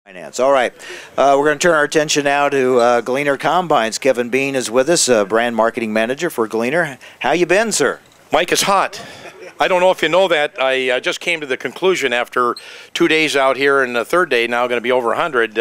Finance. All right. We're going to turn our attention now to Gleaner Combines. Kevin Bean is with us, brand marketing manager for Gleaner. How you been, sir? Mike, it's hot. I don't know if you know that. I just came to the conclusion after 2 days out here, and the third day now going to be over 100.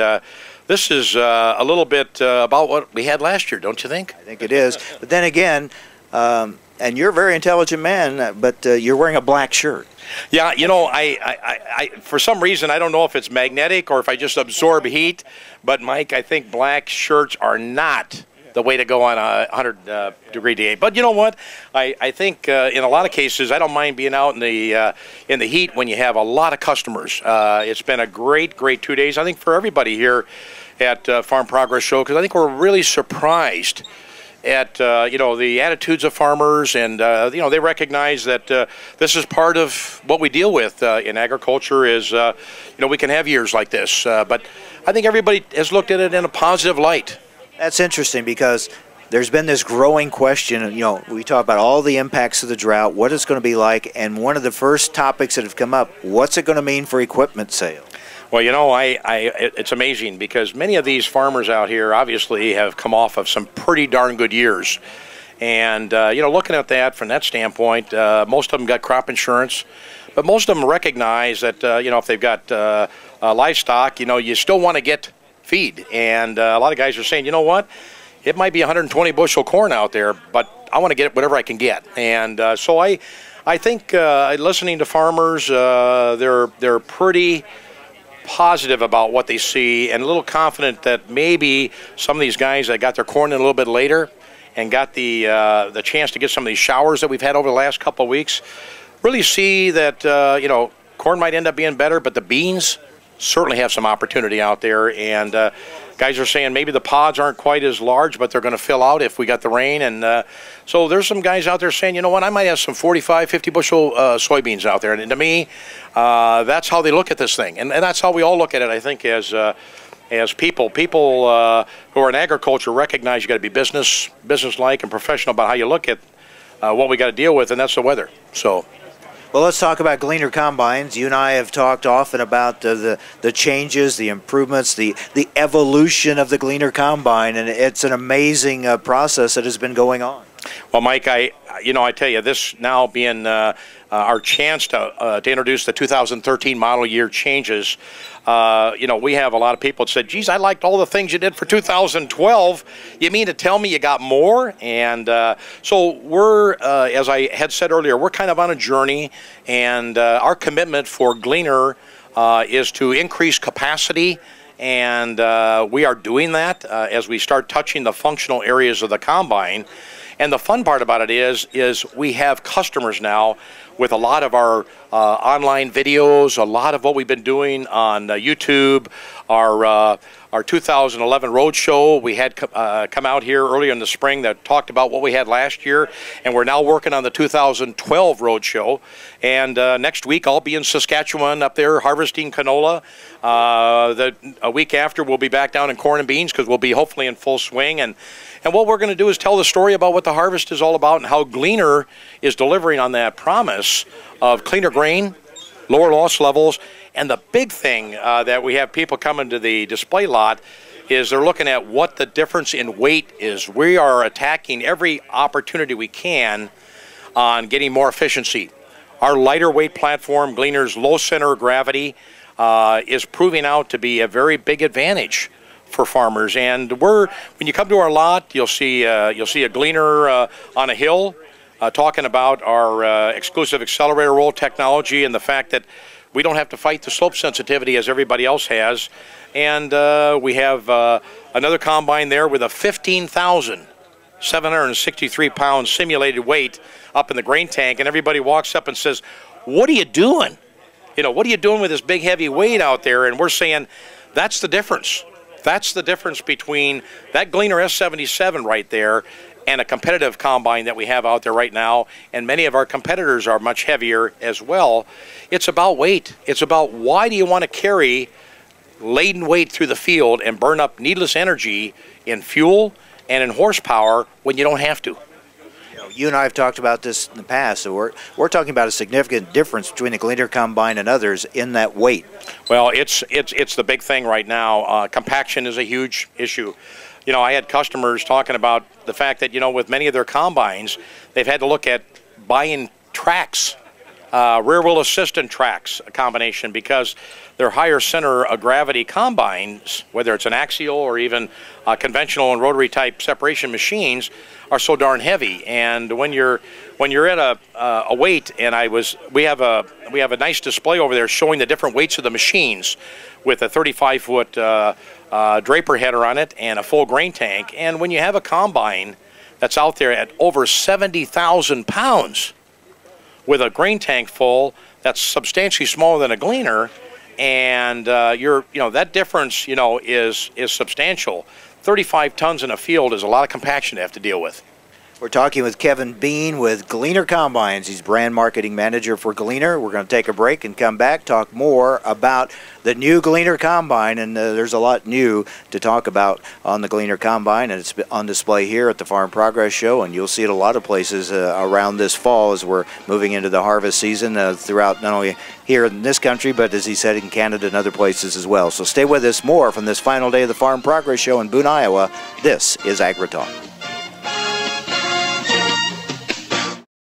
This is a little bit about what we had last year, don't you think? I think it is. But then again, and you're a very intelligent man, but you're wearing a black shirt. Yeah, you know, I for some reason, I don't know if it's magnetic or if I just absorb heat, but Mike, I think black shirts are not the way to go on a 100-degree day. But you know what? I think in a lot of cases, I don't mind being out in the heat when you have a lot of customers. It's been a great 2 days, I think, for everybody here at Farm Progress Show, because I think we're really surprised at you know, the attitudes of farmers, and you know, they recognize that this is part of what we deal with in agriculture. Is you know, we can have years like this, but I think everybody has looked at it in a positive light. That's interesting because there's been this growing question. You know, we talk about all the impacts of the drought, what it's going to be like, and one of the first topics that have come up: what's it going to mean for equipment sales? Well, you know, it's amazing because many of these farmers out here obviously have come off of some pretty darn good years. And, you know, looking at that from that standpoint, most of them got crop insurance, but most of them recognize that, you know, if they've got livestock, you know, you still want to get feed. And a lot of guys are saying, you know what, it might be 120 bushel corn out there, but I want to get whatever I can get. And so I think listening to farmers, they're pretty positive about what they see and a little confident that maybe some of these guys that got their corn in a little bit later and got the chance to get some of these showers that we've had over the last couple of weeks really see that you know, corn might end up being better, but the beans certainly have some opportunity out there. And guys are saying maybe the pods aren't quite as large, but they're going to fill out if we got the rain. And so there's some guys out there saying, you know what, I might have some 45, 50 bushel soybeans out there. And to me, that's how they look at this thing. And that's how we all look at it, I think, as people. People who are in agriculture recognize you got to be business-like and professional about how you look at what we got to deal with, and that's the weather. So. Well, let's talk about Gleaner Combines. You and I have talked often about the changes, the improvements, the evolution of the Gleaner Combine, and it's an amazing process that has been going on. Well, Mike, I tell you, this now being our chance to introduce the 2013 model year changes, you know, we have a lot of people that said, geez, I liked all the things you did for 2012. You mean to tell me you got more? And so we're, as I had said earlier, we're kind of on a journey, and our commitment for Gleaner is to increase capacity. And we are doing that as we start touching the functional areas of the combine. And the fun part about it is we have customers now with a lot of our online videos, a lot of what we've been doing on YouTube, our 2011 roadshow. We had come out here earlier in the spring that talked about what we had last year, and we're now working on the 2012 roadshow. And next week I'll be in Saskatchewan up there harvesting canola. A week after we'll be back down in corn and beans because we'll be hopefully in full swing. And what we're going to do is tell the story about what the harvest is all about and how Gleaner is delivering on that promise of cleaner grain, lower loss levels. And the big thing that we have people coming to the display lot is they're looking at what the difference in weight is. We are attacking every opportunity we can on getting more efficiency. Our lighter weight platform, Gleaner's low center of gravity, is proving out to be a very big advantage for farmers. And when you come to our lot, you'll see a Gleaner on a hill talking about our exclusive accelerator roll technology and the fact that we don't have to fight the slope sensitivity as everybody else has. And we have another combine there with a 15,763 pound simulated weight up in the grain tank, and everybody walks up and says, what are you doing? You know, what are you doing with this big heavy weight out there? And we're saying that's the difference. That's the difference between that Gleaner S77 right there and a competitive combine that we have out there right now, and many of our competitors are much heavier as well. It's about weight. It's about why do you want to carry laden weight through the field and burn up needless energy in fuel and in horsepower when you don't have to. you and I have talked about this in the past, so we're talking about a significant difference between the Gleaner Combine and others in that weight. Well, it's the big thing right now. Compaction is a huge issue. I had customers talking about the fact that, with many of their combines, they've had to look at buying tracks, rear wheel assistant tracks, a combination, because their higher center of gravity combines, whether it's an axial or even conventional and rotary type separation machines, are so darn heavy. And when you're at a weight, and we have a nice display over there showing the different weights of the machines with a 35-foot draper header on it and a full grain tank. And when you have a combine that's out there at over 70,000 pounds with a grain tank full that's substantially smaller than a Gleaner, and that difference is substantial. 35 tons in a field is a lot of compaction to have to deal with. We're talking with Kevin Bean with Gleaner Combines. He's brand marketing manager for Gleaner. We're going to take a break and come back, talk more about the new Gleaner Combine, and there's a lot new to talk about on the Gleaner Combine, and it's on display here at the Farm Progress Show, and you'll see it a lot of places around this fall as we're moving into the harvest season throughout not only here in this country, but as he said, in Canada and other places as well. So stay with us. More from this final day of the Farm Progress Show in Boone, Iowa. This is AgriTalk.